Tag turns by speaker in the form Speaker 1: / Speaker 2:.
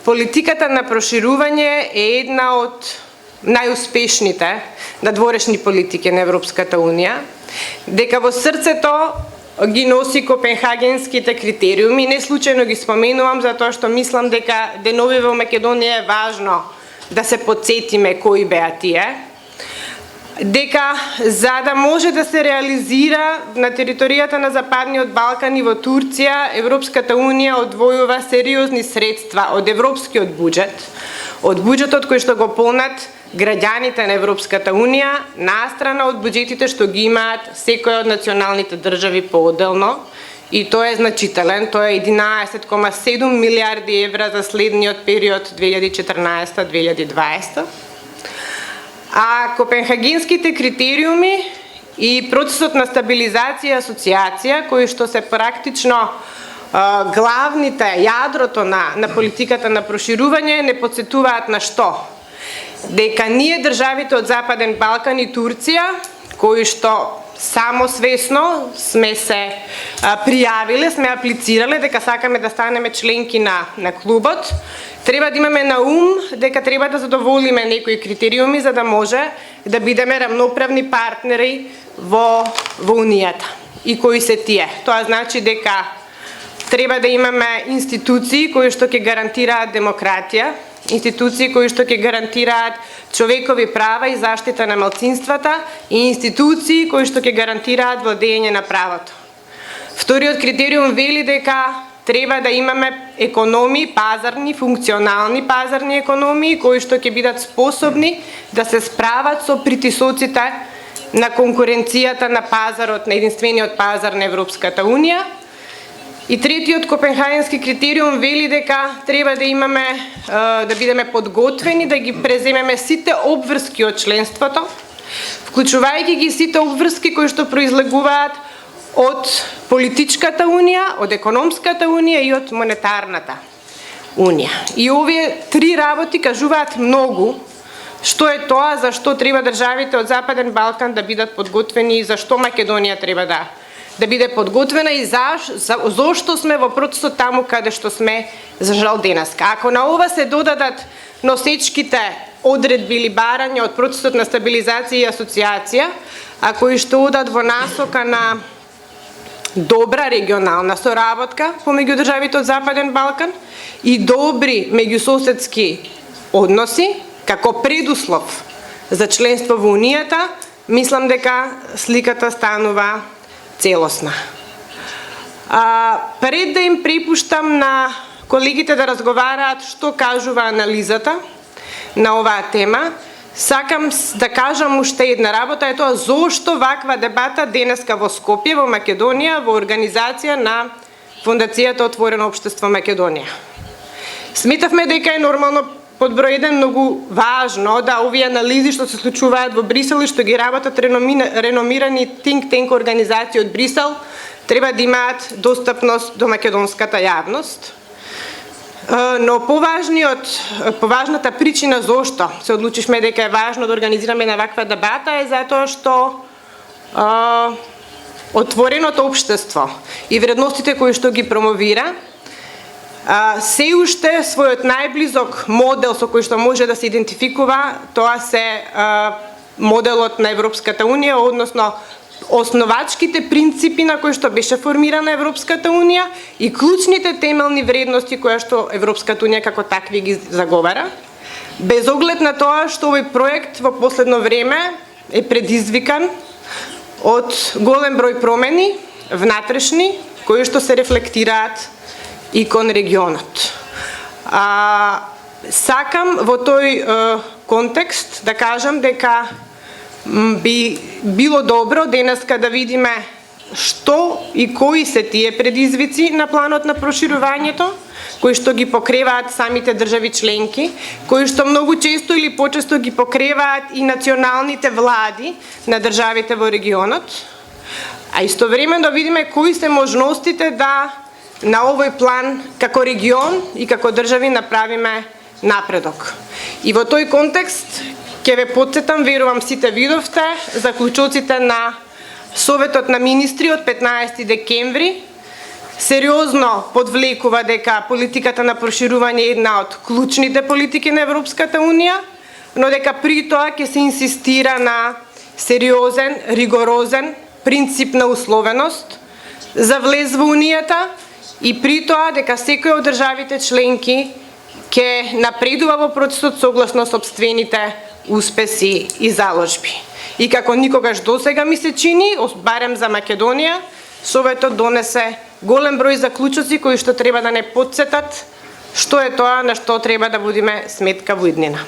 Speaker 1: политиката на проширување е една од најуспешните надворешни политики на Европската Унија, дека во срцето ги носи копенхагенските критериуми. Не случајно ги споменувам, затоа што мислам дека денови во Македонија е важно да се подсетиме кои беа тие, дека за да може да се реализира на територијата на Западниот Балкан и во Турција, Европската Унија одвојува сериозни средства од европскиот буџет, од буџетот кој што го полнат граѓаните на Европската Унија, настрана од буџетите што ги имаат секој од националните држави поотделно, и тој е значителен, тој е 11,7 милиарди евра за следниот период 2014-2020. А копенхагенските критериуми и процесот на стабилизација и асоциација, кои што се практично главните, јадрото на политиката на проширување, не подсетуваат на што? Дека ние државите од Западен Балкан и Турција, кои што самосвесно сме се пријавиле, сме аплицирале дека сакаме да станеме членки на клубот, треба да имаме на ум дека треба да задоволиме некои критериуми за да може да бидеме рамноправни партнери во Унијата. И кои се тие? Тоа значи дека треба да имаме институции кои што ќе гарантираат демократија, институции кои што ќе гарантираат човекови права и заштита на малцинствата и институции кои што ќе гарантираат владење на правото. Вториот критериум вели дека треба да имаме економии, пазарни, функционални пазарни економии кои што ќе бидат способни да се справат со притисоците на конкуренцијата на пазарот, на единствениот пазар на Европската Унија. И третиот копенхагенски критериум вели дека треба да имаме, да бидеме подготвени, да ги преземеме сите обврски од членството, вклучувајќи ги сите обврски кои што произлегуваат од политичката унија, од економската унија и од монетарната унија. И овие три работи кажуваат многу што е тоа, зашто треба државите од Западен Балкан да бидат подготвени и зашто Македонија треба да биде подготвена и зошто сме во процесот таму каде што сме за жал денеска. Ако на ова се додадат носечките одредби или барања од процесот на стабилизација и асоциација, а кои што одат во насока на добра регионална соработка помеѓу државите од Западен Балкан и добри меѓусоседски односи како предуслов за членство во Унијата, мислам дека сликата станува целосна. Пред да им препуштам на колегите да разговараат што кажува анализата на оваа тема, сакам да кажам уште една работа, е тоа зошто ваква дебата денеска во Скопје, во Македонија, во организација на Фондацијата Отворено општество Македонија. Сметавме дека е нормално под број 1 многу важно да овие анализи што се случуваат во Брисел и што ги работат реномирани think tank организации од Брисел треба да имаат достапност до македонската јавност. Но поважната причина зошто се одлучивме дека е важно да организираме на ваква дебата е затоа што отвореното општество и вредностите кои што ги промовира се уште својот најблизок модел со кој што може да се идентификува, тоа се моделот на Европската Унија, односно основачките принципи на кои што беше формирана Европската Унија и клучните темелни вредности кои што Европската Унија како такви ги заговара, без оглед на тоа што овој проект во последно време е предизвикан од голем број промени внатрешни кои што се рефлектираат и кон регионот. Сакам во тој контекст да кажам дека би било добро денеска да видиме што и кои се тие предизвици на планот на проширувањето, кои што ги покреваат самите држави членки, кои што многу често или почесто ги покреваат и националните влади на државите во регионот, а истовремено да видиме кои се можностите да на овој план како регион и како држави направиме напредок. И во тој контекст ќе ве потсетам, верувам сите видовте, заклучоците на Советот на министри од 15 декември, сериозно подвлекува дека политиката на проширување е една од клучните политики на Европската Унија, но дека при тоа ќе се инсистира на сериозен, ригорозен принцип на условеност за влез во Унијата и при тоа дека секој од државите членки ќе напредува во процесот согласно сопствените успеси и заложби. И како никогаш досега ми се чини, барем за Македонија, Советот донесе голем број заклучоци кои што треба да не потсетат што е тоа на што треба да водиме сметка во иднина.